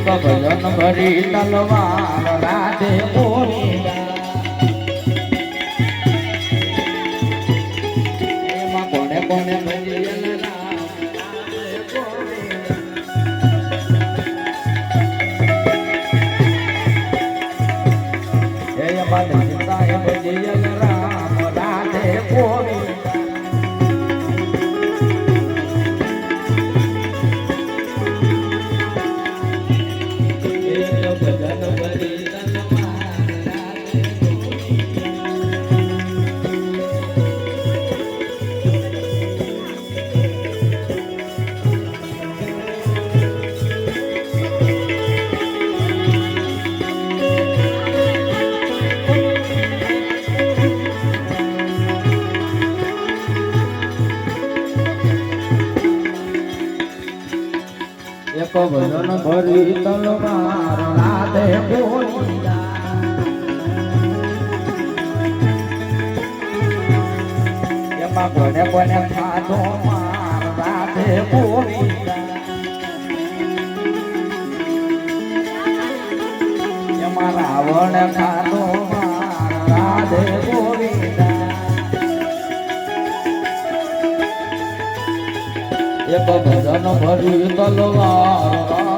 એક ભજન ભરી તલવાર રાધે ગોવિંદા એમાં કોને કોને ભજન રામ રાધે ગોવિંદા એક ભજન ભરી તલવાર રાધે ગોવિંદા એમાં કોને કોને ખાધો માર રાધે ગોવિંદા એમાં રાવણ ખાધો માર રાધે ગોવિંદા એક ભજન ભરી તલવાર